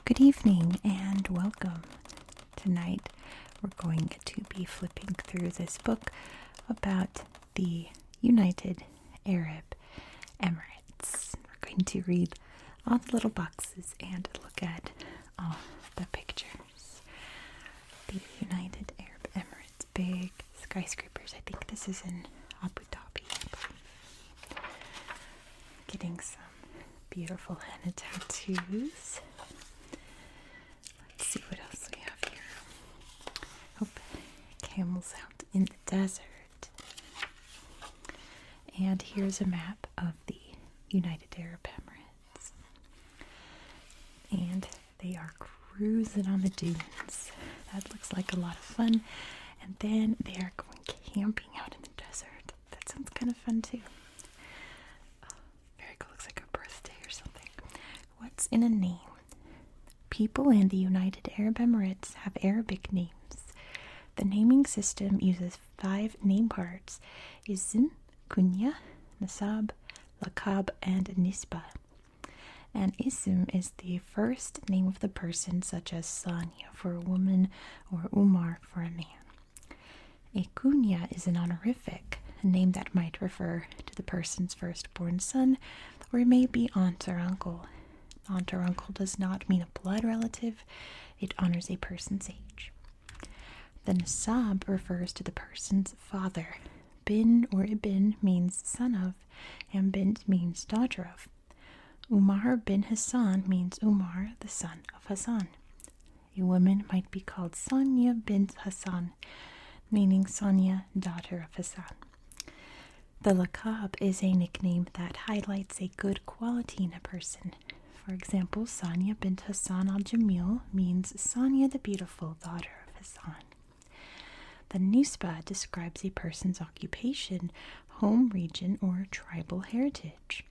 Good evening and welcome. Tonight we're going to be flipping through this book about the United Arab Emirates. We're going to read all the little boxes and look at all the pictures. The United Arab Emirates, big skyscrapers. I think this is in Abu Dhabi, I believe. Getting some beautiful henna tattoos. Let's see what else we have here. Oh, camels out in the desert. And here's a map of the United Arab Emirates. And they are cruising on the dunes. That looks like a lot of fun. And then they are going camping out in the desert. That sounds kind of fun too. Oh, very cool. Looks like a birthday or something. What's in a name? People in the United Arab Emirates have Arabic names. The naming system uses 5 name parts: ism, kunya, nasab, lakab, and nisba. An ism is the first name of the person, such as Sanya for a woman or Umar for a man. A kunya is an honorific, a name that might refer to the person's firstborn son, or it may be aunt or uncle. Aunt or uncle does not mean a blood relative, it honors a person's age. The nasab refers to the person's father. Bin or ibn means son of, and bint means daughter of. Umar bin Hassan means Umar, the son of Hassan. A woman might be called Sanya bint Hassan, meaning Sanya, daughter of Hassan. The lakab is a nickname that highlights a good quality in a person. For example, Sanya bint Hassan al-Jamil means Sanya the beautiful, daughter of Hassan. The nisba describes a person's occupation, home region, or tribal heritage.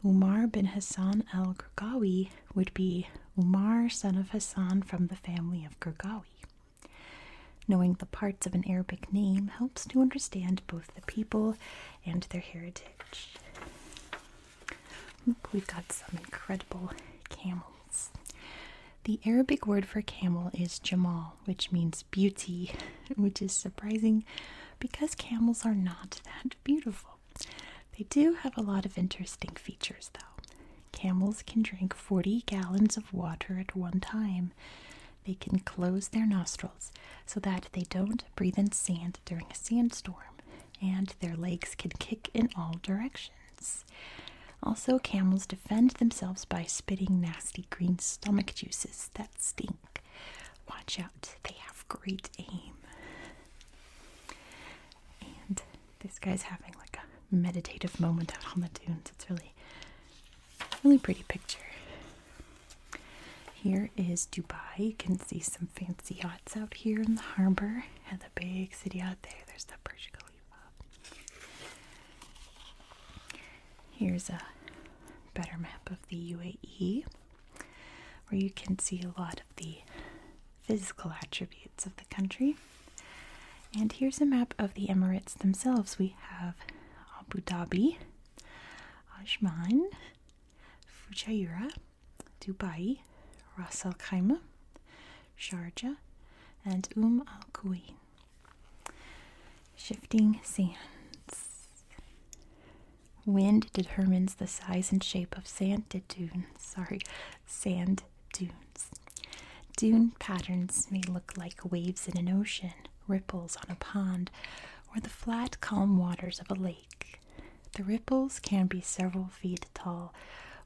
Umar bin Hassan al-Gurgawi would be Umar, son of Hassan from the family of Gurgawi. Knowing the parts of an Arabic name helps to understand both the people and their heritage. Look, we've got some incredible camels. The Arabic word for camel is Jamal, which means beauty, which is surprising because camels are not that beautiful. They do have a lot of interesting features, though. Camels can drink 40 gallons of water at one time. They can close their nostrils so that they don't breathe in sand during a sandstorm, and their legs can kick in all directions. Also, camels defend themselves by spitting nasty green stomach juices that stink. Watch out, they have great aim. And this guy's having like a meditative moment out on the dunes. It's really pretty picture. Here is Dubai. You can see some fancy yachts out here in the harbor and the big city out there. There's the Burj Khalifa. Here's a better map of the UAE, where you can see a lot of the physical attributes of the country. And here's a map of the Emirates themselves. We have Abu Dhabi, Ajman, Fujairah, Dubai, Ras Al Khaimah, Sharjah, and Al Quwain. Shifting sands. Wind determines the size and shape of sand dunes. Dune patterns may look like waves in an ocean, ripples on a pond, or the flat, calm waters of a lake. The ripples can be several feet tall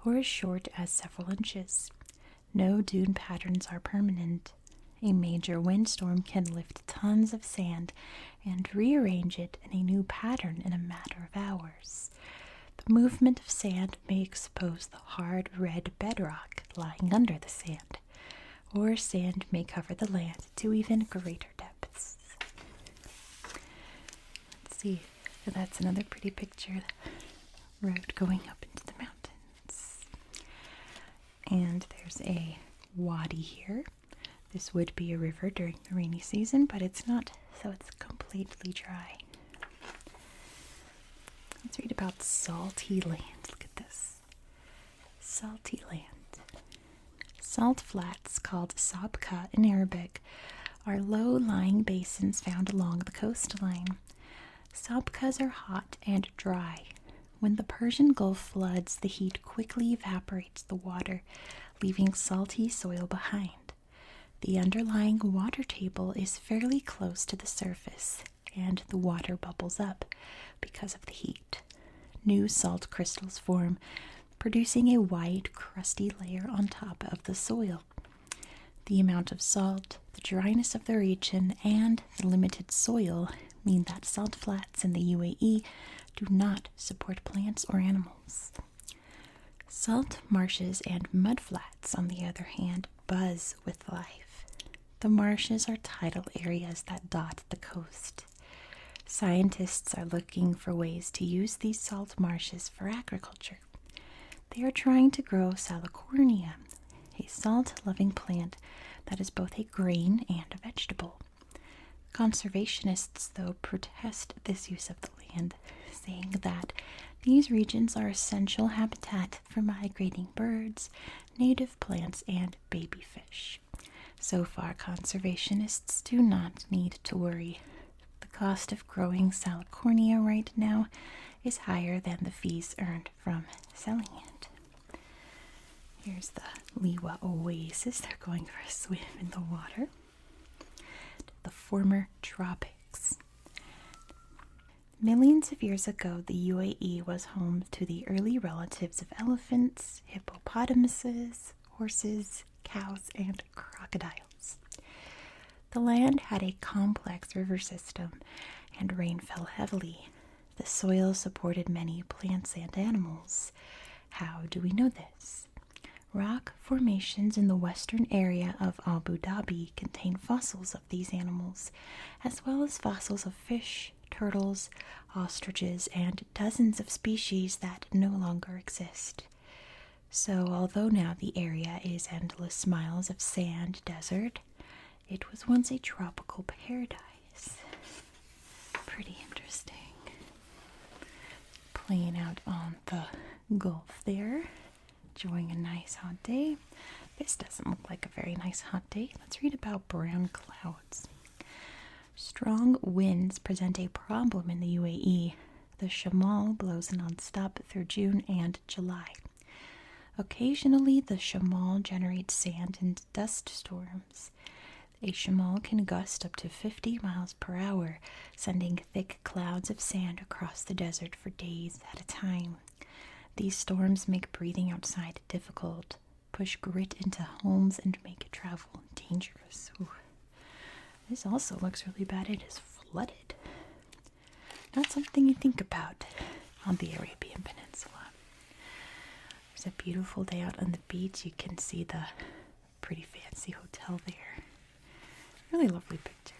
or as short as several inches. No dune patterns are permanent. A major windstorm can lift tons of sand and rearrange it in a new pattern in a matter of hours. The movement of sand may expose the hard red bedrock lying under the sand, or sand may cover the land to even greater depths. Let's see, that's another pretty picture. Road going up into the mountains. And there's a wadi here. This would be a river during the rainy season, but it's not, so it's completely dry. Let's read about salty land. Look at this. Salty land. Salt flats, called sabka in Arabic, are low-lying basins found along the coastline. Sabkas are hot and dry. When the Persian Gulf floods, the heat quickly evaporates the water, leaving salty soil behind. The underlying water table is fairly close to the surface, and the water bubbles up because of the heat. New salt crystals form, producing a white, crusty layer on top of the soil. The amount of salt, the dryness of the region, and the limited soil mean that salt flats in the UAE do not support plants or animals. Salt marshes and mudflats, on the other hand, buzz with life. The marshes are tidal areas that dot the coast. Scientists are looking for ways to use these salt marshes for agriculture. They are trying to grow salicornia, a salt-loving plant that is both a grain and a vegetable. Conservationists, though, protest this use of the land, saying that these regions are essential habitat for migrating birds, native plants, and baby fish. So far, conservationists do not need to worry. The cost of growing salicornia right now is higher than the fees earned from selling it. Here's the Liwa Oasis. They're going for a swim in the water. The former tropics. Millions of years ago, the UAE was home to the early relatives of elephants, hippopotamuses, horses, cows, and crocodiles. The land had a complex river system, and rain fell heavily. The soil supported many plants and animals. How do we know this? Rock formations in the western area of Abu Dhabi contain fossils of these animals, as well as fossils of fish, turtles, ostriches, and dozens of species that no longer exist. So, although now the area is endless miles of sand desert, it was once a tropical paradise. Pretty interesting. Playing out on the Gulf there. Enjoying a nice hot day. This doesn't look like a very nice hot day. Let's read about brown clouds. Strong winds present a problem in the UAE. The shamal blows non-stop through June and July. Occasionally, the shamal generates sand and dust storms. A shamal can gust up to 50 miles per hour, sending thick clouds of sand across the desert for days at a time. These storms make breathing outside difficult, push grit into homes, and make travel dangerous. Ooh. This also looks really bad. It is flooded. Not something you think about on the Arabian Peninsula. There's a beautiful day out on the beach. You can see the pretty fancy hotel there. Really lovely picture.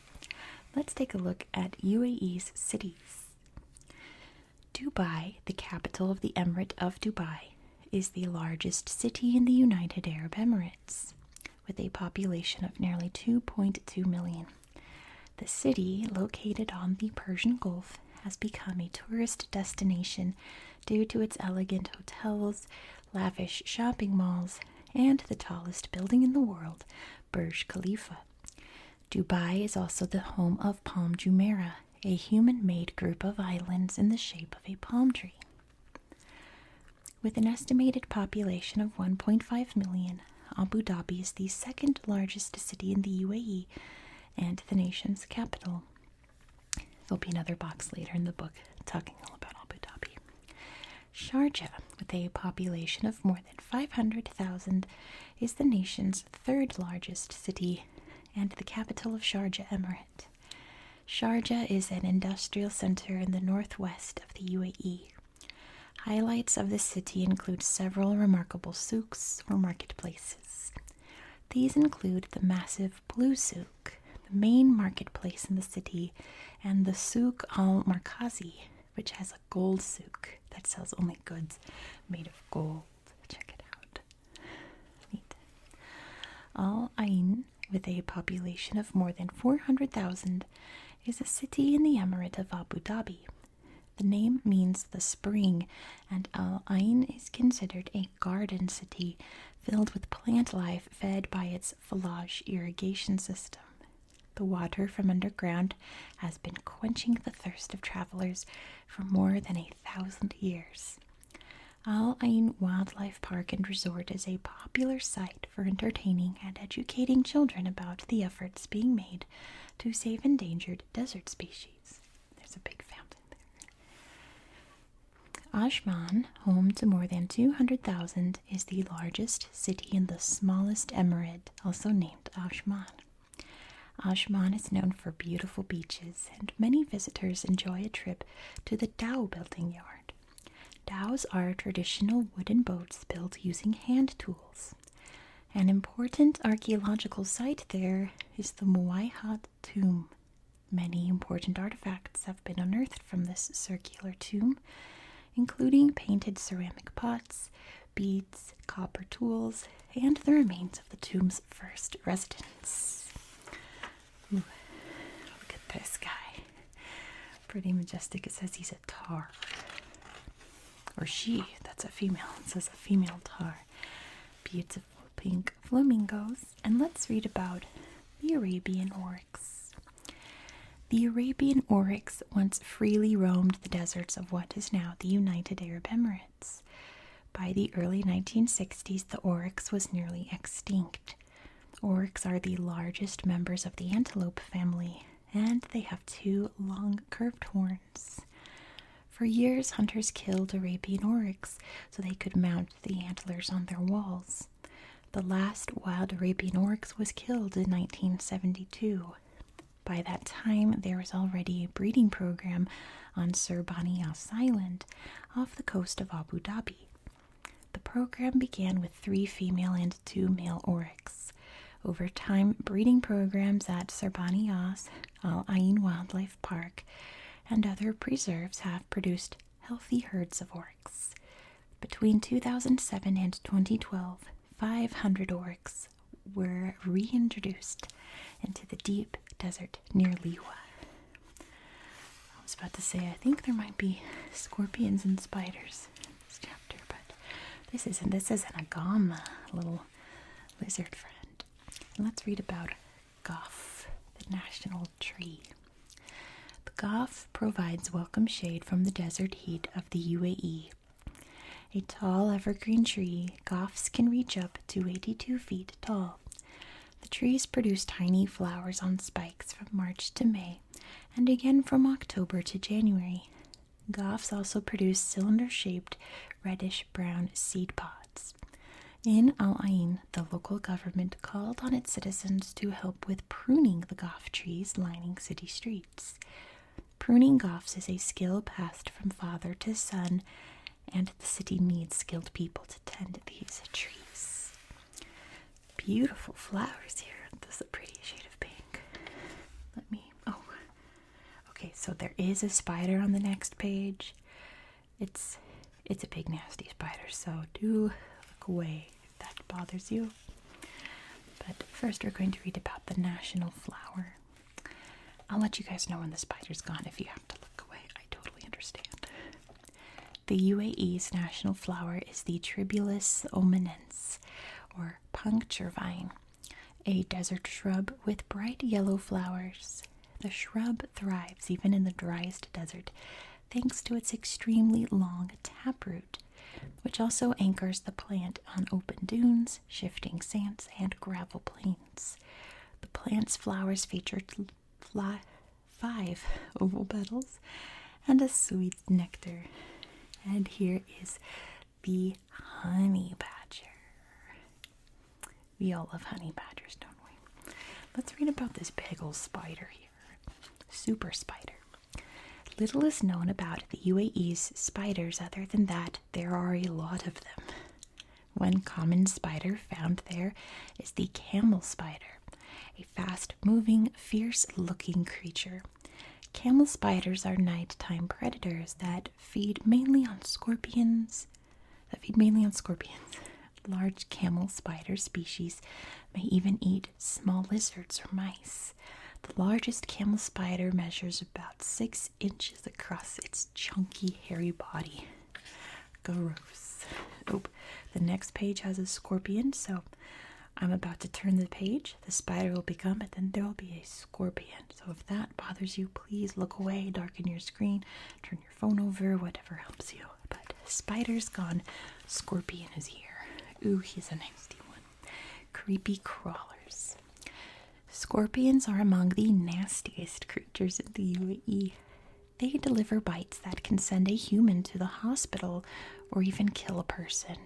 Let's take a look at UAE's cities. Dubai, the capital of the Emirate of Dubai, is the largest city in the United Arab Emirates, with a population of nearly 2.2 million. The city, located on the Persian Gulf, has become a tourist destination due to its elegant hotels, lavish shopping malls, and the tallest building in the world, Burj Khalifa. Dubai is also the home of Palm Jumeirah, a human-made group of islands in the shape of a palm tree. With an estimated population of 1.5 million, Abu Dhabi is the second largest city in the UAE and the nation's capital. There'll be another box later in the book talking all about Abu Dhabi. Sharjah, with a population of more than 500,000, is the nation's third largest city and the capital of Sharjah Emirate. Sharjah is an industrial center in the northwest of the UAE. Highlights of the city include several remarkable souks or marketplaces. These include the massive Blue Souk, the main marketplace in the city, and the Souk al-Markazi, which has a gold souk that sells only goods made of gold. Check it out. Neat. Al Ain, with a population of more than 400,000, is a city in the Emirate of Abu Dhabi. The name means the spring, and Al Ain is considered a garden city filled with plant life fed by its Falaj irrigation system. The water from underground has been quenching the thirst of travelers for more than 1,000 years. Al Ain Wildlife Park and Resort is a popular site for entertaining and educating children about the efforts being made to save endangered desert species. There's a big fountain there. Ajman, home to more than 200,000, is the largest city in the smallest emirate, also named Ajman. Ajman is known for beautiful beaches, and many visitors enjoy a trip to the dhow building yard. Dhows are traditional wooden boats built using hand tools. An important archaeological site there is the Muwaihat tomb. Many important artifacts have been unearthed from this circular tomb, including painted ceramic pots, beads, copper tools, and the remains of the tomb's first residents. Ooh, look at this guy. Pretty majestic. It says he's a tar. Or she. That's a female. It says a female tar. Beautiful pink flamingos. And let's read about the Arabian oryx. The Arabian oryx once freely roamed the deserts of what is now the United Arab Emirates. By the early 1960s, the oryx was nearly extinct. Oryx are the largest members of the antelope family, and they have 2 long curved horns. For years, hunters killed Arabian oryx so they could mount the antlers on their walls. The last wild Arabian oryx was killed in 1972. By that time, there was already a breeding program on Sir Bani Yas Island off the coast of Abu Dhabi. The program began with 3 female and 2 male oryx. Over time, breeding programs at Sir Bani Yas, Al Ain Wildlife Park, and other preserves have produced healthy herds of oryx. Between 2007 and 2012, 500 oryx were reintroduced into the deep desert near Liwa. I was about to say, I think there might be scorpions and spiders in this chapter, but this isn't. This is an agama, a little lizard friend. And let's read about Goff, the national tree. The Goff provides welcome shade from the desert heat of the UAE. A tall evergreen tree, Goffs can reach up to 82 feet tall. The trees produce tiny flowers on spikes from March to May, and again from October to January. Goffs also produce cylinder-shaped, reddish-brown seed pods. In Al Ain, the local government called on its citizens to help with pruning the Goff trees lining city streets. Pruning Goffs is a skill passed from father to son, and the city needs skilled people to tend these trees. Beautiful flowers here. This is a pretty shade of pink. Okay, so there is a spider on the next page. It's a big nasty spider, so do look away if that bothers you. But first we're going to read about the national flower. I'll let you guys know when the spider's gone if you have to look away. I totally understand. The UAE's national flower is the Tribulus ominense, or puncture vine, a desert shrub with bright yellow flowers. The shrub thrives even in the driest desert, thanks to its extremely long taproot, which also anchors the plant on open dunes, shifting sands, and gravel plains. The plant's flowers feature 5 oval petals and a sweet nectar. And here is the honey badger. We all love honey badgers, don't we? Let's read about this big old spider here. Super spider. Little is known about the UAE's spiders other than that there are a lot of them. One common spider found there is the camel spider, a fast-moving, fierce-looking creature. Camel spiders are nighttime predators that feed mainly on scorpions. Large camel spider species may even eat small lizards or mice. The largest camel spider measures about 6 inches across its chunky, hairy body. Gross. Oh, the next page has a scorpion, so I'm about to turn the page. The spider will become, and then there will be a scorpion. So if that bothers you, please look away, darken your screen, turn your phone over, whatever helps you. But spider's gone, scorpion is here. Ooh, he's a nasty one. Creepy crawlers. Scorpions are among the nastiest creatures in the UAE. They deliver bites that can send a human to the hospital or even kill a person.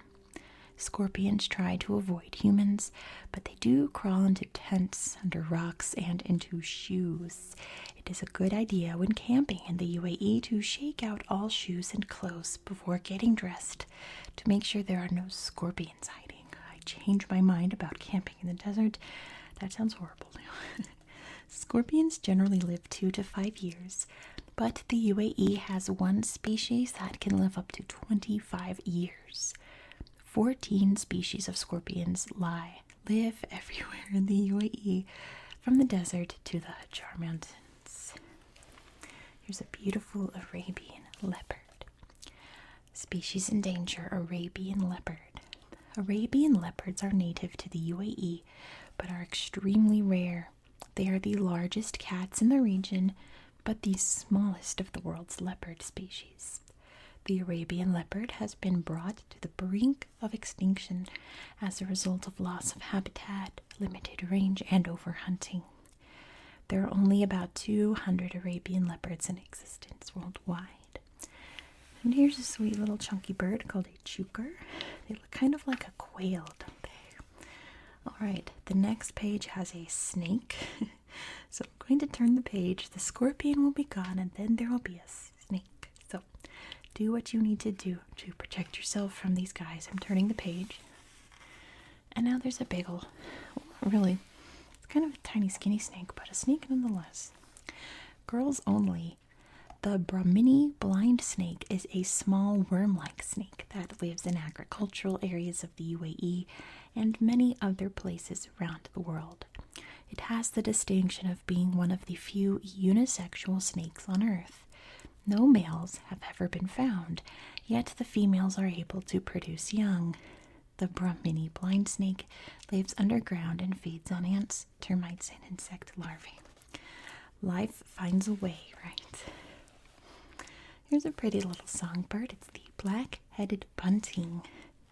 Scorpions try to avoid humans, but they do crawl into tents, under rocks, and into shoes. It is a good idea when camping in the UAE to shake out all shoes and clothes before getting dressed to make sure there are no scorpions hiding. I changed my mind about camping in the desert. That sounds horrible now. Scorpions generally live 2 to 5 years, but the UAE has one species that can live up to 25 years. 14 species of scorpions live everywhere in the UAE, from the desert to the Hajar Mountains. Here's a beautiful Arabian leopard. Species in danger, Arabian leopard. Arabian leopards are native to the UAE, but are extremely rare. They are the largest cats in the region, but the smallest of the world's leopard species. The Arabian leopard has been brought to the brink of extinction as a result of loss of habitat, limited range, and overhunting. There are only about 200 Arabian leopards in existence worldwide. And here's a sweet little chunky bird called a chukar. They look kind of like a quail, don't they? Alright, the next page has a snake. So I'm going to turn the page. The scorpion will be gone, and then there will be a snake. So do what you need to do to protect yourself from these guys. I'm turning the page. And now there's a big ol', really, it's kind of a tiny skinny snake, but a snake nonetheless. Girls only. The Brahmini blind snake is a small worm-like snake that lives in agricultural areas of the UAE and many other places around the world. It has the distinction of being one of the few unisexual snakes on Earth. No males have ever been found, yet the females are able to produce young. The Brahmini blind snake lives underground and feeds on ants, termites, and insect larvae. Life finds a way, right? Here's a pretty little songbird. It's the black-headed bunting.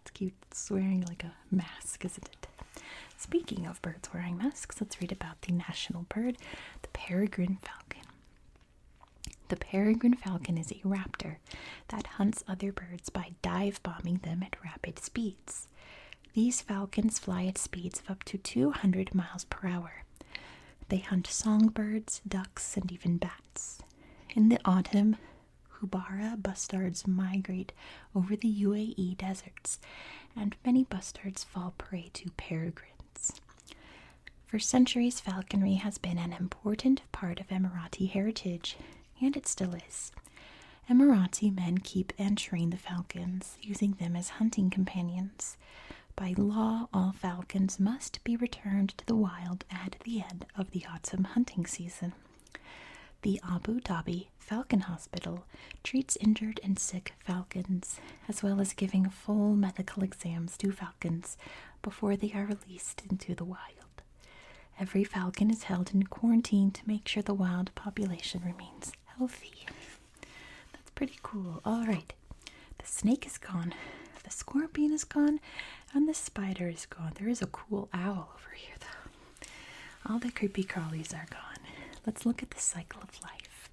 It's cute. It's wearing like a mask, isn't it? Speaking of birds wearing masks, let's read about the national bird, the peregrine falcon. The peregrine falcon is a raptor that hunts other birds by dive-bombing them at rapid speeds. These falcons fly at speeds of up to 200 miles per hour. They hunt songbirds, ducks, and even bats. In the autumn, Houbara bustards migrate over the UAE deserts, and many bustards fall prey to peregrines. For centuries, falconry has been an important part of Emirati heritage, and it still is. Emirati men keep and train the falcons, using them as hunting companions. By law, all falcons must be returned to the wild at the end of the autumn hunting season. The Abu Dhabi Falcon Hospital treats injured and sick falcons, as well as giving full medical exams to falcons before they are released into the wild. Every falcon is held in quarantine to make sure the wild population remains healthy. That's pretty cool. Alright, the snake is gone, the scorpion is gone, and the spider is gone. There is a cool owl over here, though. All the creepy crawlies are gone. Let's look at the cycle of life.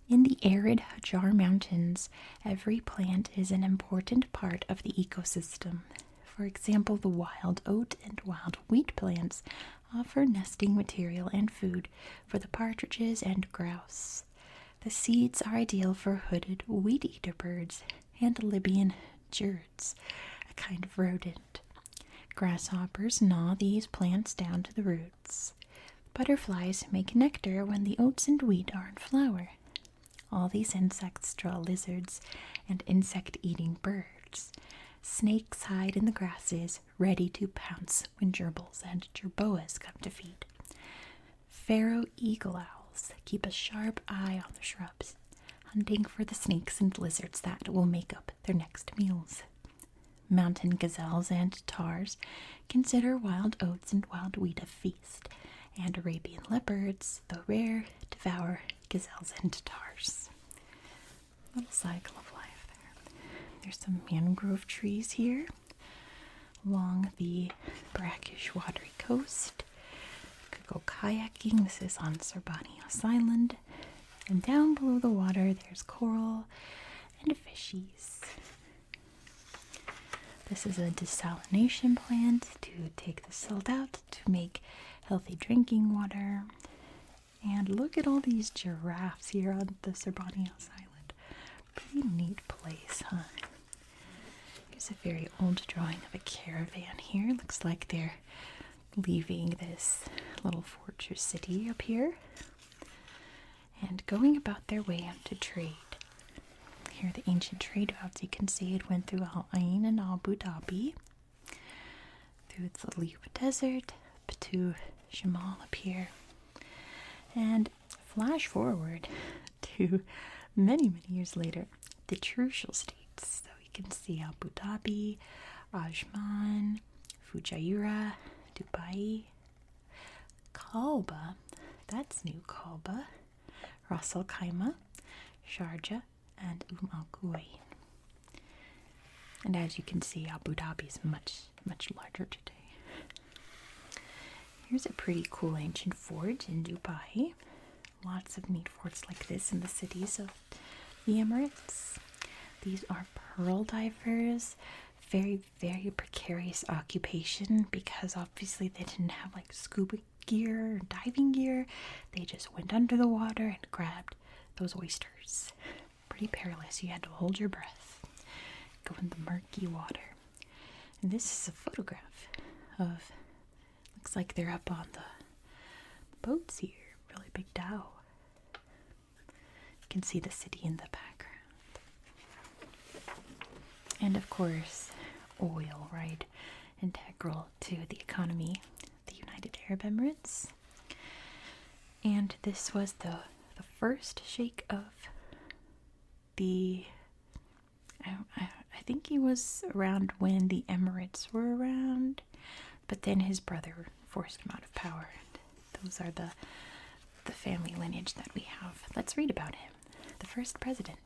In the arid Hajar Mountains, every plant is an important part of the ecosystem. For example, the wild oat and wild wheat plants offer nesting material and food for the partridges and grouse. The seeds are ideal for hooded weed-eater birds and Libyan gerds, a kind of rodent. Grasshoppers gnaw these plants down to the roots. Butterflies make nectar when the oats and wheat are in flower. All these insects draw lizards and insect-eating birds. Snakes hide in the grasses, ready to pounce when gerbils and jerboas come to feed. Pharaoh eagle owls keep a sharp eye on the shrubs, hunting for the snakes and lizards that will make up their next meals. Mountain gazelles and taurs consider wild oats and wild wheat a feast, and Arabian leopards, though rare, devour gazelles and taurs. Little cycle of life there. There's some mangrove trees here along the brackish watery coast. Could go kayaking. This is on Cerbanios Island. And down below the water there's coral and fishies. This is a desalination plant to take the silt out to make healthy drinking water. And look at all these giraffes here on the Cerbanios Island. Pretty neat place, huh? Here's a very old drawing of a caravan here. Looks like they're leaving this little fortress city up here and going about their way out to trade. Here are the ancient trade routes. You can see it went through Al Ain and Abu Dhabi, through the Liwa Desert, up to Shamal up here. And flash forward to many years later, the Trucial states. So you can see Abu Dhabi, Ajman, Fujairah, Dubai, Kalba, that's New Kalba, Ras Al Khaimah, Sharjah, and Al Kuwait. And as you can see, Abu Dhabi is much larger today. Here's a pretty cool ancient fort in Dubai. Lots of neat forts like this in the cities of the Emirates. These are pearl divers. Very precarious occupation because obviously they didn't have like scuba gear or diving gear. They just went under the water and grabbed those oysters. Pretty perilous. You had to hold your breath, go in the murky water. And this is a photograph of, looks like they're up on the boats here. Really big dhow. You can see the city in the background. And of course, oil, right? Integral to the economy, the United Arab Emirates. And this was the first sheikh of the, I think he was around when the Emirates were around, but then his brother forced him out of power. And those are the family lineage that we have. Let's read about him. The first president.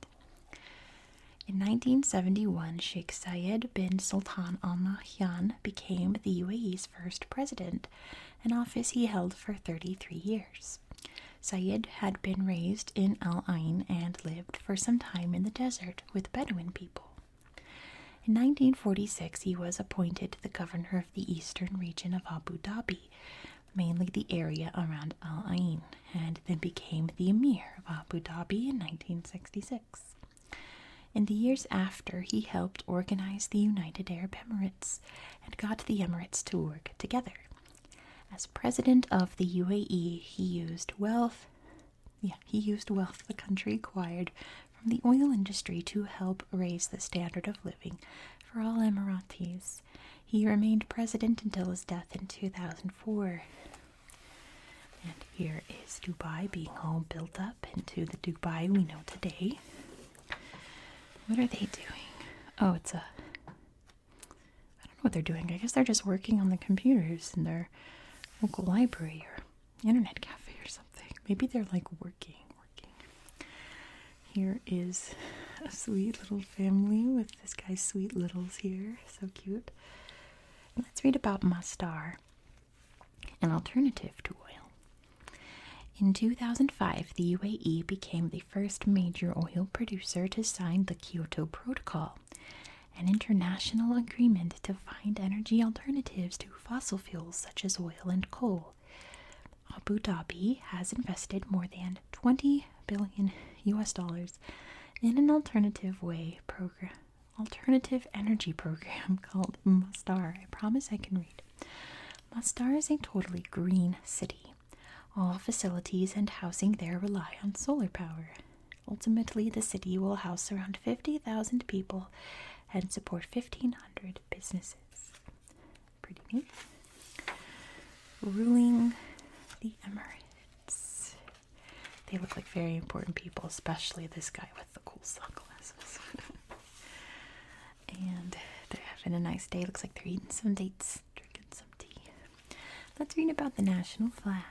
In 1971, Sheikh Zayed bin Sultan Al Nahyan became the UAE's first president, an office he held for 33 years. Zayed had been raised in Al Ain and lived for some time in the desert with Bedouin people. In 1946, he was appointed the governor of the eastern region of Abu Dhabi, mainly the area around Al Ain, and then became the emir of Abu Dhabi in 1966. In the years after, he helped organize the United Arab Emirates and got the Emirates to work together. As president of the UAE, he used wealth the country acquired from the oil industry to help raise the standard of living for all Emiratis. He remained president until his death in 2004. And here is Dubai being all built up into the Dubai we know today. What are they doing? Oh, I don't know what they're doing. I guess they're just working on the computers in their local library or internet cafe or something. Maybe they're like working. Here is a sweet little family with this guy's sweet littles here. So cute. Let's read about Masdar, an alternative to oil. In 2005, the UAE became the first major oil producer to sign the Kyoto Protocol, an international agreement to find energy alternatives to fossil fuels such as oil and coal. Abu Dhabi has invested more than $20 billion in an alternative energy program called Masdar. I promise I can read. Masdar is a totally green city. All facilities and housing there rely on solar power. Ultimately, the city will house around 50,000 people and support 1,500 businesses. Pretty neat. Ruling the Emirates. They look like very important people, especially this guy with the cool sunglasses. And they're having a nice day. Looks like they're eating some dates, drinking some tea. Let's read about the national flag.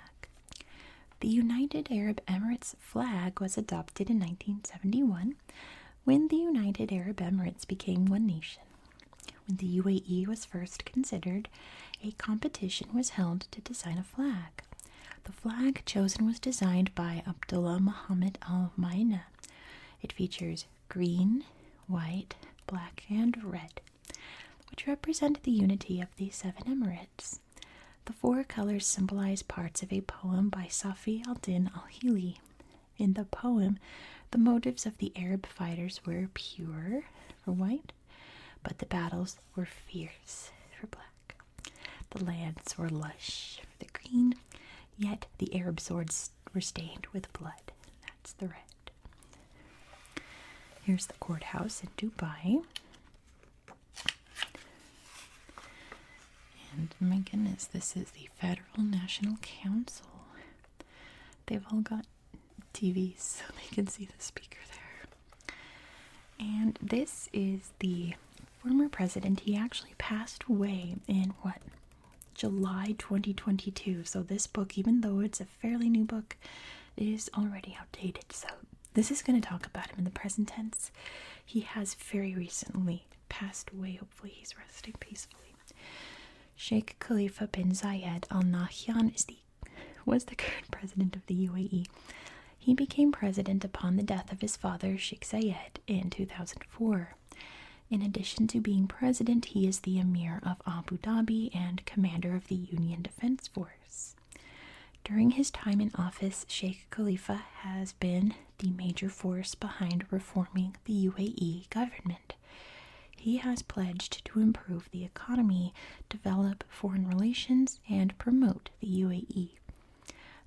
The United Arab Emirates flag was adopted in 1971 when the United Arab Emirates became one nation. When the UAE was first considered, a competition was held to design a flag. The flag chosen was designed by Abdullah Muhammad Al Maina. It features green, white, black, and red, which represent the unity of the seven Emirates. The four colors symbolize parts of a poem by Safi al-Din al-Hili. In the poem, the motives of the Arab fighters were pure, for white, but the battles were fierce, for black. The lands were lush, for the green, yet the Arab swords were stained with blood. That's the red. Here's the courthouse in Dubai. And my goodness, this is the Federal National Council. They've all got TVs so they can see the speaker there. And this is the former president. He actually passed away in July 2022. So this book, even though it's a fairly new book, is already outdated. So this is going to talk about him in the present tense. He has very recently passed away. Hopefully he's resting peacefully. Sheikh Khalifa bin Zayed Al Nahyan was the current president of the UAE. He became president upon the death of his father, Sheikh Zayed, in 2004. In addition to being president, he is the emir of Abu Dhabi and commander of the Union Defense Force. During his time in office, Sheikh Khalifa has been the major force behind reforming the UAE government. He has pledged to improve the economy, develop foreign relations, and promote the UAE.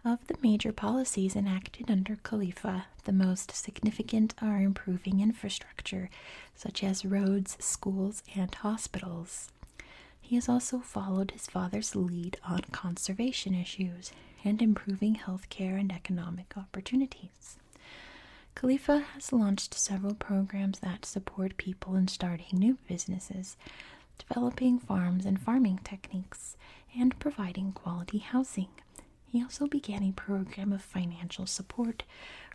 Of the major policies enacted under Khalifa, the most significant are improving infrastructure, such as roads, schools, and hospitals. He has also followed his father's lead on conservation issues and improving healthcare and economic opportunities. Khalifa has launched several programs that support people in starting new businesses, developing farms and farming techniques, and providing quality housing. He also began a program of financial support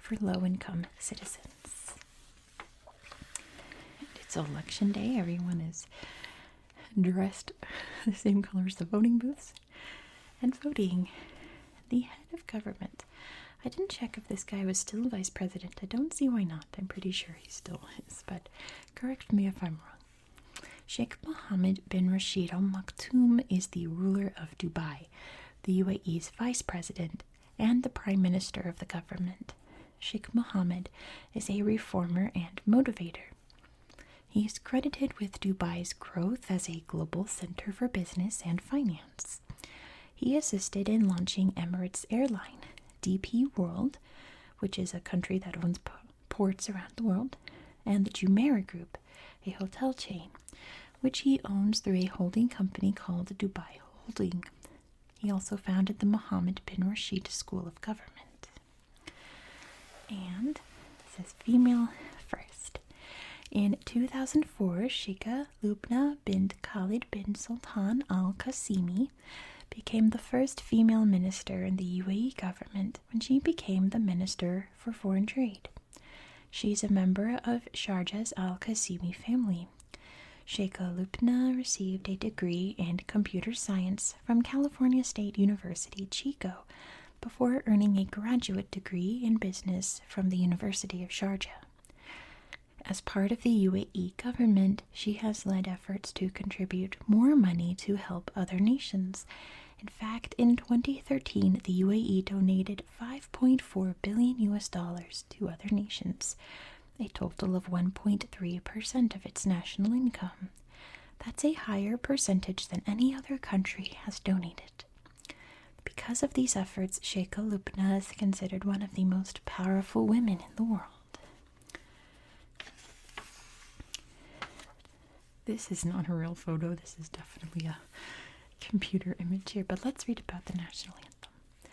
for low-income citizens. It's election day. Everyone is dressed the same color as the voting booths and voting. The head of government. I didn't check if this guy was still vice president. I don't see why not. I'm pretty sure he still is, but correct me if I'm wrong. Sheikh Mohammed bin Rashid Al Maktoum is the ruler of Dubai, the UAE's vice president, and the prime minister of the government. Sheikh Mohammed is a reformer and motivator. He is credited with Dubai's growth as a global center for business and finance. He assisted in launching Emirates airline, DP World, which is a country that owns ports around the world, and the Jumeirah Group, a hotel chain, which he owns through a holding company called Dubai Holding. He also founded the Mohammed bin Rashid School of Government. And it says female first. In 2004, Sheikha Lubna bint Khalid bin Sultan Al Qasimi became the first female minister in the UAE government when she became the Minister for Foreign Trade. She's a member of Sharjah's Al Qasimi family. Sheikha Lubna received a degree in computer science from California State University, Chico, before earning a graduate degree in business from the University of Sharjah. As part of the UAE government, she has led efforts to contribute more money to help other nations. In fact, in 2013, the UAE donated $5.4 billion to other nations, a total of 1.3% of its national income. That's a higher percentage than any other country has donated. Because of these efforts, Sheikha Lubna is considered one of the most powerful women in the world. This is not a real photo. This is definitely a computer image here, but let's read about the national anthem.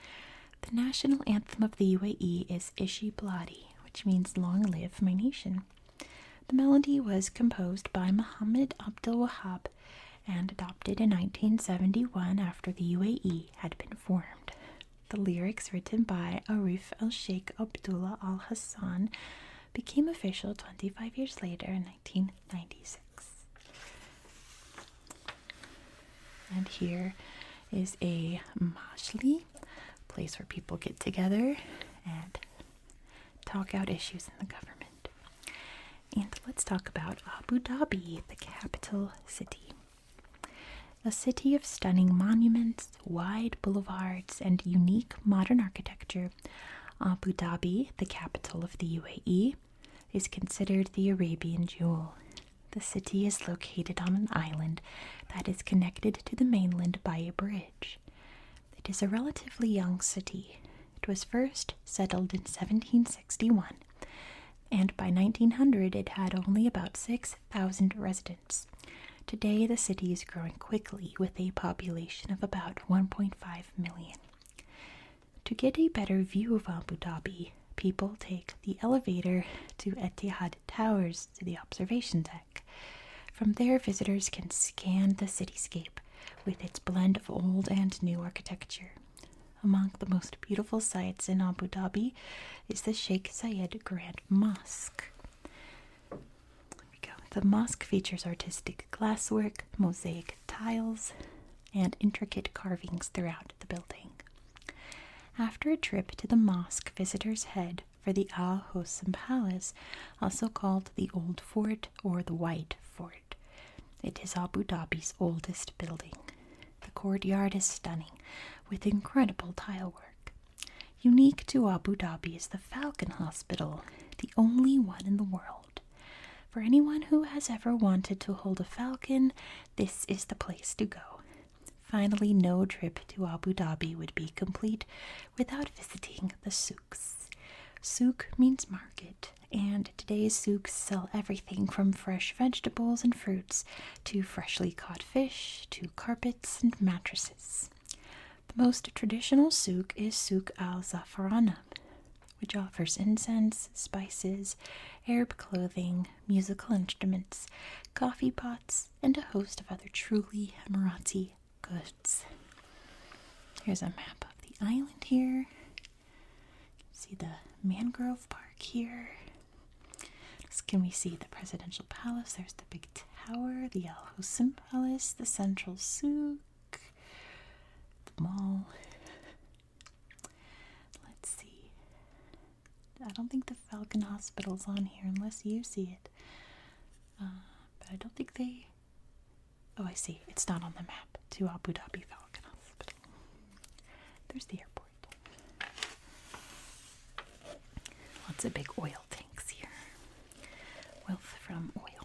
The national anthem of the UAE is Ishi Bladi, which means Long Live My Nation. The melody was composed by Muhammad Abdul Wahab and adopted in 1971 after the UAE had been formed. The lyrics, written by Arif al-Sheikh Abdullah al-Hassan, became official 25 years later in 1996. And here is a majli, place where people get together and talk out issues in the government. And let's talk about Abu Dhabi, the capital city. A city of stunning monuments, wide boulevards, and unique modern architecture, Abu Dhabi, the capital of the UAE, is considered the Arabian jewel. The city is located on an island that is connected to the mainland by a bridge. It is a relatively young city. It was first settled in 1761, and by 1900 it had only about 6,000 residents. Today the city is growing quickly with a population of about 1.5 million. To get a better view of Abu Dhabi, people take the elevator to Etihad Towers to the observation deck. From there, visitors can scan the cityscape with its blend of old and new architecture. Among the most beautiful sights in Abu Dhabi is the Sheikh Zayed Grand Mosque. The mosque features artistic glasswork, mosaic tiles, and intricate carvings throughout the building. After a trip to the mosque, visitors head for the Al Hosn Palace, also called the Old Fort or the White Fort. It is Abu Dhabi's oldest building. The courtyard is stunning, with incredible tile work. Unique to Abu Dhabi is the Falcon Hospital, the only one in the world. For anyone who has ever wanted to hold a falcon, this is the place to go. Finally, no trip to Abu Dhabi would be complete without visiting the souks. Souk means market, and today's souks sell everything from fresh vegetables and fruits to freshly caught fish to carpets and mattresses. The most traditional souk is Souk al-Zafarana, which offers incense, spices, Arab clothing, musical instruments, coffee pots, and a host of other truly Emirati goods. Here's a map of the island here. You can see the mangrove park here. Can we see the presidential palace? There's the big tower, the Al Hosn Palace, the central souk, the mall. Let's see. I don't think the Falcon Hospital's on here unless you see it. But I don't think they... Oh, I see. It's not on the map to Abu Dhabi Falcon Hospital. There's the airport. Lots of big oil tanks here. Wealth from oil.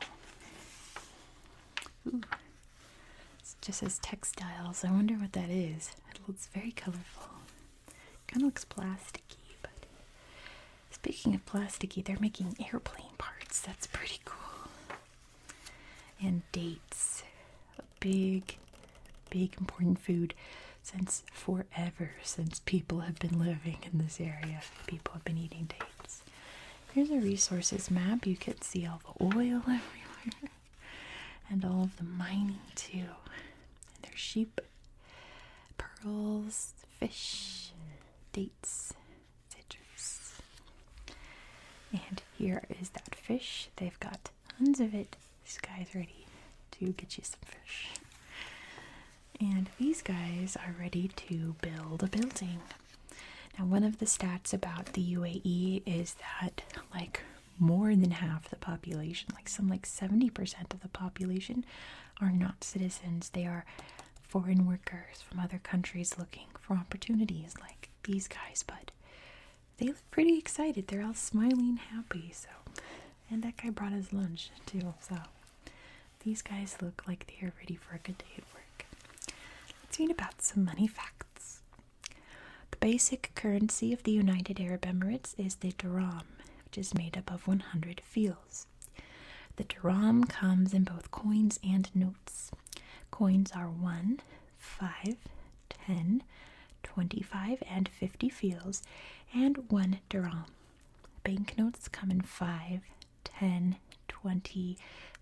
Ooh. It just says textiles. I wonder what that is. It looks very colorful. Kind of looks plasticky, but speaking of plasticky, they're making airplane parts. That's pretty cool. And dates. A big, big important food since forever, since people have been living in this area. People have been eating dates. Here's a resources map. You can see all the oil everywhere. And all of the mining too. And there's sheep, pearls, fish, dates, citrus. And here is that fish. They've got tons of it. This guy's ready to get you some fish. And these guys are ready to build a building. Now, one of the stats about the UAE is that more than half the population, like 70% of the population, are not citizens. They are foreign workers from other countries looking for opportunities like these guys, but they look pretty excited. They're all smiling, happy. And that guy brought his lunch too, so these guys look like they are ready for a good day at work. Let's read about some money facts. The basic currency of the United Arab Emirates is the dirham, which is made up of 100 fils. The dirham comes in both coins and notes. Coins are 1, 5, 10, 25 and 50 fils, and 1 dirham. Banknotes come in 5, 10, 20,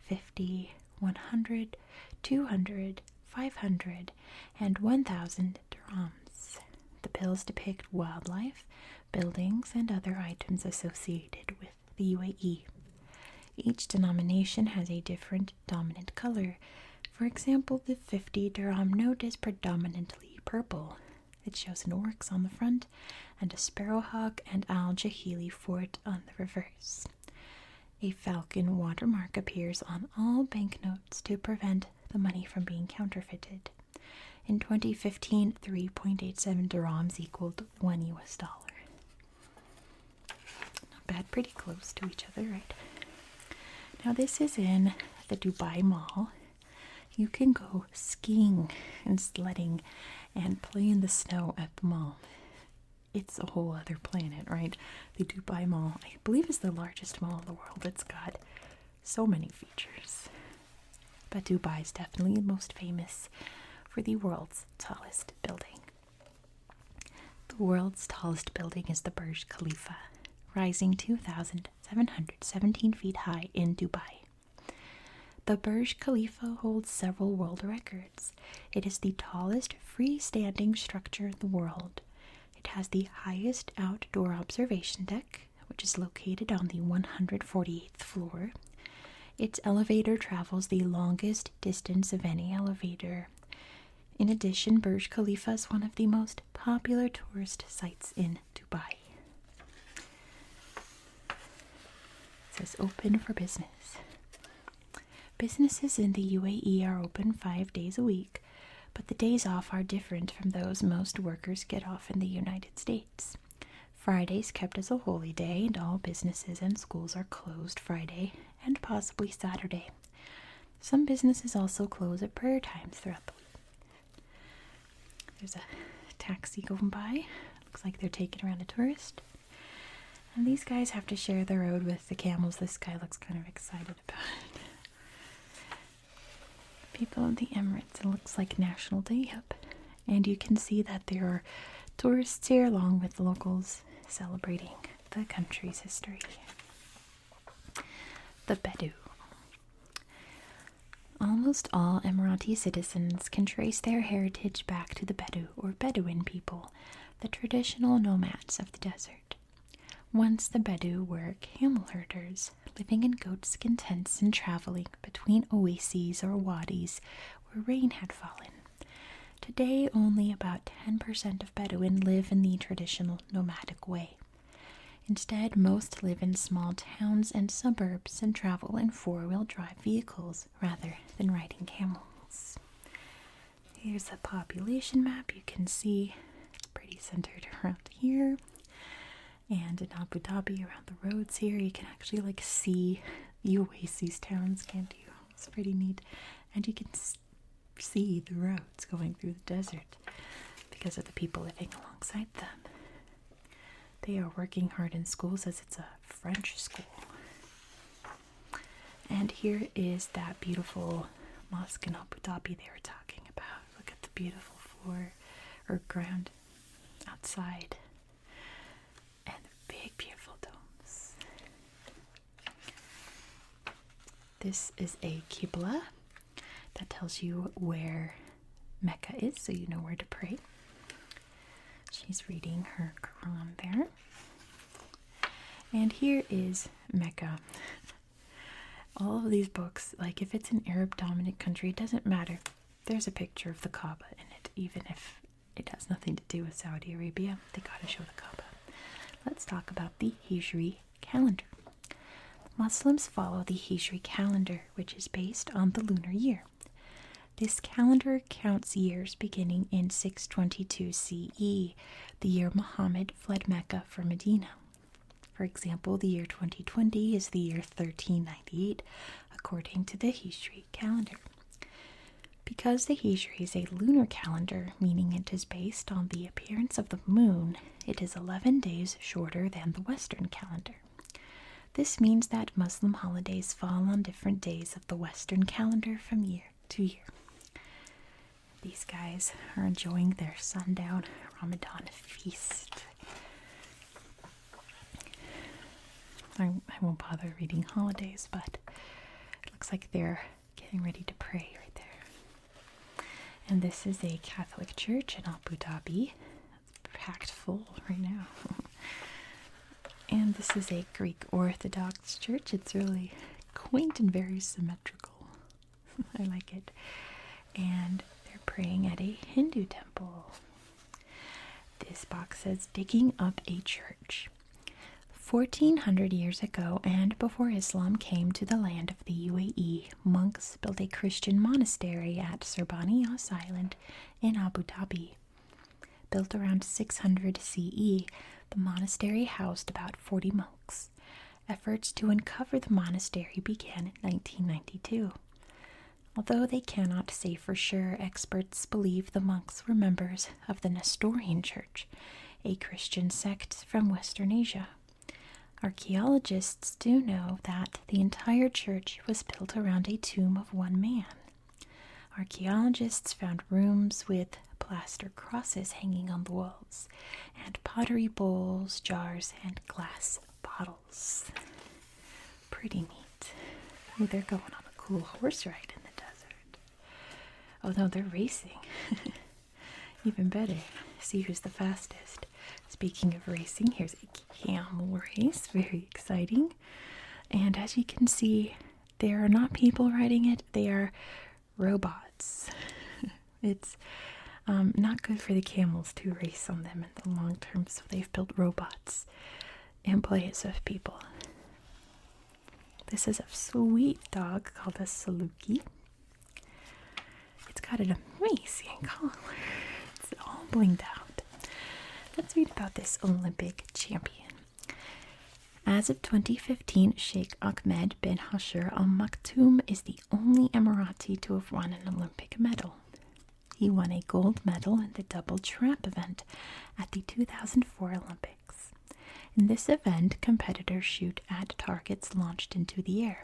50, 100, 200, 500, and 1,000 dirhams. The bills depict wildlife, buildings, and other items associated with the UAE. Each denomination has a different dominant color. For example, the 50 dirham note is predominantly purple. It shows an oryx on the front and a sparrowhawk and al-Jahili fort on the reverse. A falcon watermark appears on all banknotes to prevent the money from being counterfeited. In 2015, 3.87 dirhams equaled $1 US. Not bad, pretty close to each other, right? Now this is in the Dubai Mall. You can go skiing and sledding and play in the snow at the mall. It's a whole other planet, right? The Dubai Mall, I believe, is the largest mall in the world. It's got so many features. But Dubai is definitely the most famous for the world's tallest building. The world's tallest building is the Burj Khalifa, rising 2,717 feet high in Dubai. The Burj Khalifa holds several world records. It is the tallest freestanding structure in the world. It has the highest outdoor observation deck, which is located on the 148th floor. Its elevator travels the longest distance of any elevator. In addition, Burj Khalifa is one of the most popular tourist sites in Dubai. It says open for business. Businesses in the UAE are open 5 days a week, but the days off are different from those most workers get off in the United States. Friday is kept as a holy day, and all businesses and schools are closed Friday and possibly Saturday. Some businesses also close at prayer times throughout the week. There's a taxi going by. Looks like they're taking around a tourist. And these guys have to share the road with the camels. This guy looks kind of excited about it. People of the Emirates. It looks like National Day up. And you can see that there are tourists here along with locals celebrating the country's history. The Bedou. Almost all Emirati citizens can trace their heritage back to the Bedou or Bedouin people, the traditional nomads of the desert. Once the Bedou were camel herders, living in goatskin tents and traveling between oases or wadis where rain had fallen. Today, only about 10% of Bedouin live in the traditional nomadic way. Instead, most live in small towns and suburbs and travel in four-wheel drive vehicles rather than riding camels. Here's a population map. You can see it's pretty centered around here. And in Abu Dhabi, around the roads here, you can actually see the oasis towns, can't you? It's pretty neat. And you can see the roads going through the desert because of the people living alongside them. They are working hard in schools as it's a French school. And here is that beautiful mosque in Abu Dhabi they were talking about. Look at the beautiful floor or ground outside. And the big, beautiful domes. This is a Qibla that tells you where Mecca is, so you know where to pray. She's reading her Quran there. And here is Mecca. All of these books, like if it's an Arab-dominant country, it doesn't matter. There's a picture of the Kaaba in it, even if it has nothing to do with Saudi Arabia. They gotta show the Kaaba. Let's talk about the Hijri calendar. Muslims follow the Hijri calendar, which is based on the lunar year. This calendar counts years beginning in 622 CE, the year Muhammad fled Mecca for Medina. For example, the year 2020 is the year 1398, according to the Hijri calendar. Because the Hijri is a lunar calendar, meaning it is based on the appearance of the moon, it is 11 days shorter than the Western calendar. This means that Muslim holidays fall on different days of the Western calendar from year to year. These guys are enjoying their sundown Ramadan feast. I won't bother reading holidays, but it looks like they're getting ready to pray right there. And this is a Catholic church in Abu Dhabi. It's packed full right now. And this is a Greek Orthodox church. It's really quaint and very symmetrical. I like it. And they're praying at a Hindu temple. This box says, digging up a church. 1400 years ago, and before Islam came to the land of the UAE, monks built a Christian monastery at Serbani Yas Island in Abu Dhabi. Built around 600 CE, the monastery housed about 40 monks. Efforts to uncover the monastery began in 1992. Although they cannot say for sure, experts believe the monks were members of the Nestorian Church, a Christian sect from Western Asia. Archaeologists do know that the entire church was built around a tomb of one man. Archaeologists found rooms with plaster crosses hanging on the walls, and pottery bowls, jars, and glass bottles. Pretty neat. Oh, they're going on a cool horse ride in the desert. Oh no, they're racing. Even better. See who's the fastest. Speaking of racing, here's a camel race. Very exciting. And as you can see, there are not people riding it. They are robots. It's not good for the camels to race on them in the long term, so they've built robots in place of people. This is a sweet dog called a Saluki. It's got an amazing collar. It's all blinged out. Let's read about this Olympic champion. As of 2015, Sheikh Ahmed bin Hasher Al Maktoum is the only Emirati to have won an Olympic medal. He won a gold medal in the double trap event at the 2004 Olympics. In this event, competitors shoot at targets launched into the air.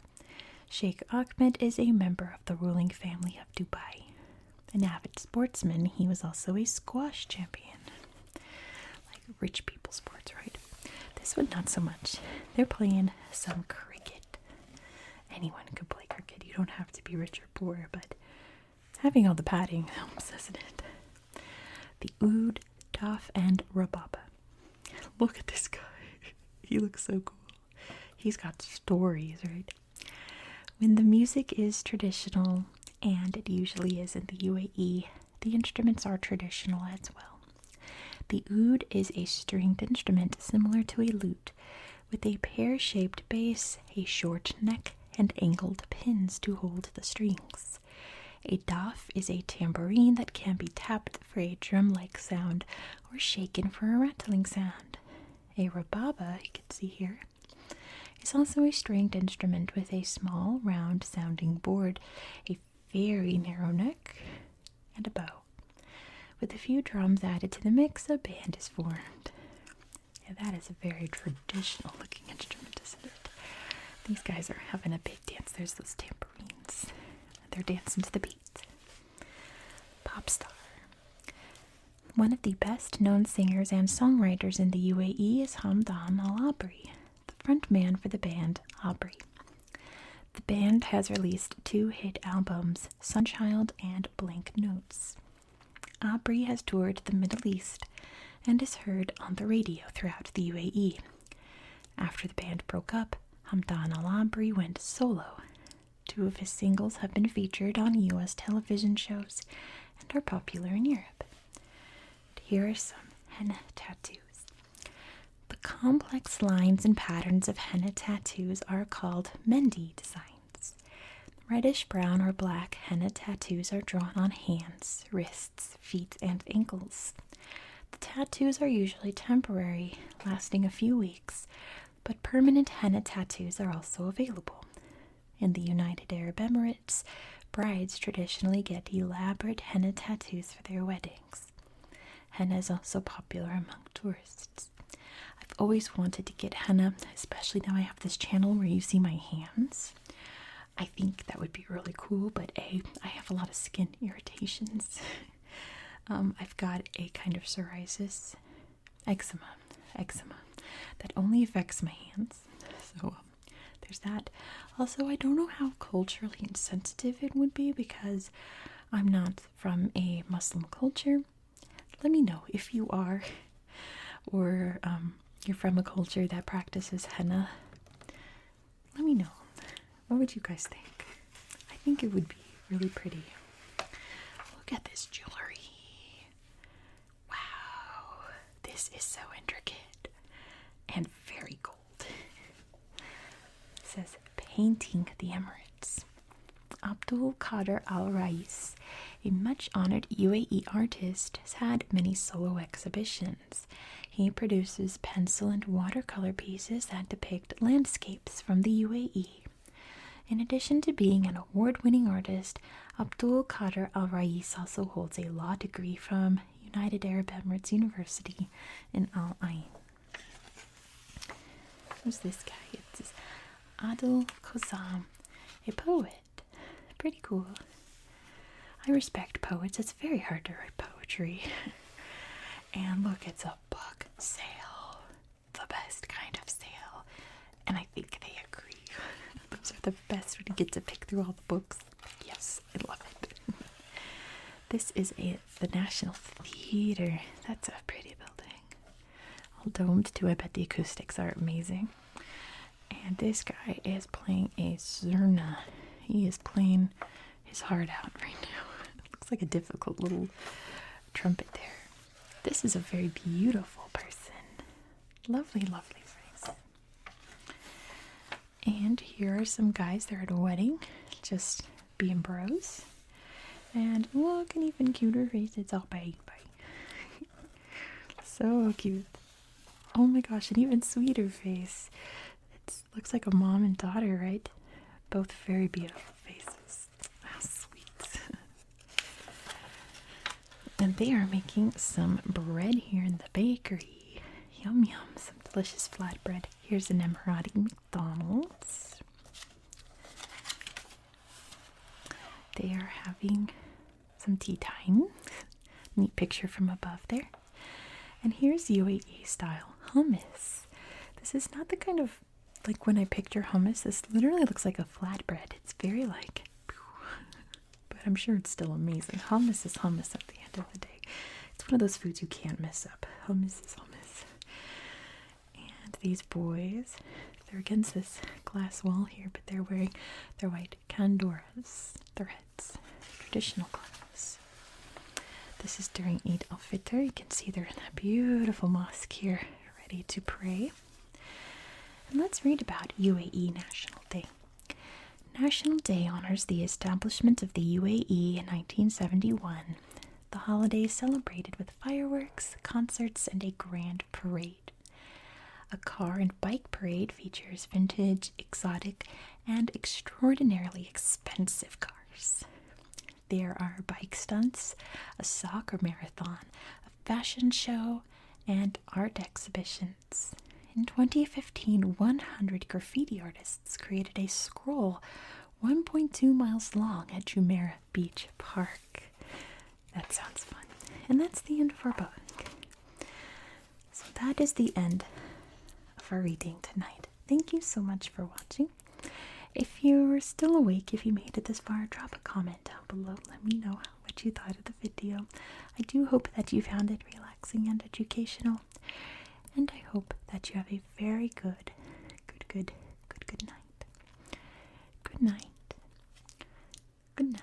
Sheikh Ahmed is a member of the ruling family of Dubai. An avid sportsman, he was also a squash champion. Like rich people sports, right? This one, not so much. They're playing some cricket. Anyone could play cricket. You don't have to be rich or poor, but having all the padding helps, doesn't it? The oud, taf, and rababa. Look at this guy. He looks so cool. He's got stories, right? When the music is traditional, and it usually is in the UAE, the instruments are traditional as well. The oud is a stringed instrument similar to a lute, with a pear-shaped base, a short neck, and angled pins to hold the strings. A daf is a tambourine that can be tapped for a drum-like sound or shaken for a rattling sound. A rababa, you can see here, is also a stringed instrument with a small, round-sounding board, a very narrow neck, and a bow. With a few drums added to the mix, a band is formed. Yeah, that is a very traditional-looking instrument, isn't it? These guys are having a big dance. There's those tambourines. They're dancing to the beat. Pop star. One of the best-known singers and songwriters in the UAE is Hamdan Al-Abri, the frontman for the band Abri. The band has released 2 hit albums, Sunchild and Blank Notes. Abri has toured the Middle East and is heard on the radio throughout the UAE. After the band broke up, Hamdan Al-Abri went solo. 2 of his singles have been featured on US television shows and are popular in Europe. Here are some henna tattoos. The complex lines and patterns of henna tattoos are called Mendi designs. Reddish brown or black henna tattoos are drawn on hands, wrists, feet, and ankles. The tattoos are usually temporary, lasting a few weeks, but permanent henna tattoos are also available. In the United Arab Emirates, brides traditionally get elaborate henna tattoos for their weddings. Henna is also popular among tourists. I've always wanted to get henna, especially now I have this channel where you see my hands. I think that would be really cool, but I have a lot of skin irritations. I've got a kind of psoriasis, eczema that only affects my hands. So there's that. Also, I don't know how culturally insensitive it would be because I'm not from a Muslim culture. Let me know if you are, or you're from a culture that practices henna. Let me know. What would you guys think? I think it would be really pretty. Look at this jewelry. Wow. This is so intricate and very gold. It says, painting the Emirates. Abdul Qadir Al Rais, a much honored UAE artist, has had many solo exhibitions. He produces pencil and watercolor pieces that depict landscapes from the UAE. In addition to being an award-winning artist, Abdul Qadir Al Rais also holds a law degree from United Arab Emirates University in Al Ain. Who's this guy? It's Adil Kozam, a poet. Pretty cool. I respect poets. It's very hard to write poetry. And look, it's a book sale. The best kind of sale. And I think they agree. Those are the best when you get to pick through all the books. Yes, I love it. This is the National Theater. That's a pretty building. All domed too. I bet the acoustics are amazing. And this guy is playing a zurna. He is playing his heart out right now. It looks like a difficult little trumpet there. This is a very beautiful person. Lovely, lovely face. And here are some guys. They're at a wedding, just being bros. And look, an even cuter face. It's all baby. So cute. Oh my gosh, an even sweeter face. It looks like a mom and daughter, right? Both very beautiful faces. How sweet. And they are making some bread here in the bakery. Yum yum, some delicious flatbread. Here's an Emirati McDonald's. They are having some tea time. Neat picture from above there. And here's UAE style hummus. This is not the kind of, like when I picture hummus, this literally looks like a flatbread. It's very like, but I'm sure it's still amazing. Hummus is hummus at the end of the day. It's one of those foods you can't mess up. Hummus is hummus. And these boys, they're against this glass wall here, but they're wearing their white kandoras, their heads, traditional clothes. This is during Eid al-Fitr. You can see they're in that beautiful mosque here, ready to pray. And let's read about UAE National Day. National Day honors the establishment of the UAE in 1971. The holiday is celebrated with fireworks, concerts, and a grand parade. A car and bike parade features vintage, exotic, and extraordinarily expensive cars. There are bike stunts, a soccer marathon, a fashion show, and art exhibitions. In 2015, 100 graffiti artists created a scroll 1.2 miles long at Jumeirah Beach Park. That sounds fun. And that's the end of our book. So that is the end of our reading tonight. Thank you so much for watching. If you're still awake, if you made it this far, drop a comment down below. Let me know what you thought of the video. I do hope that you found it relaxing and educational. And I hope that you have a very good night. Good night. Good night.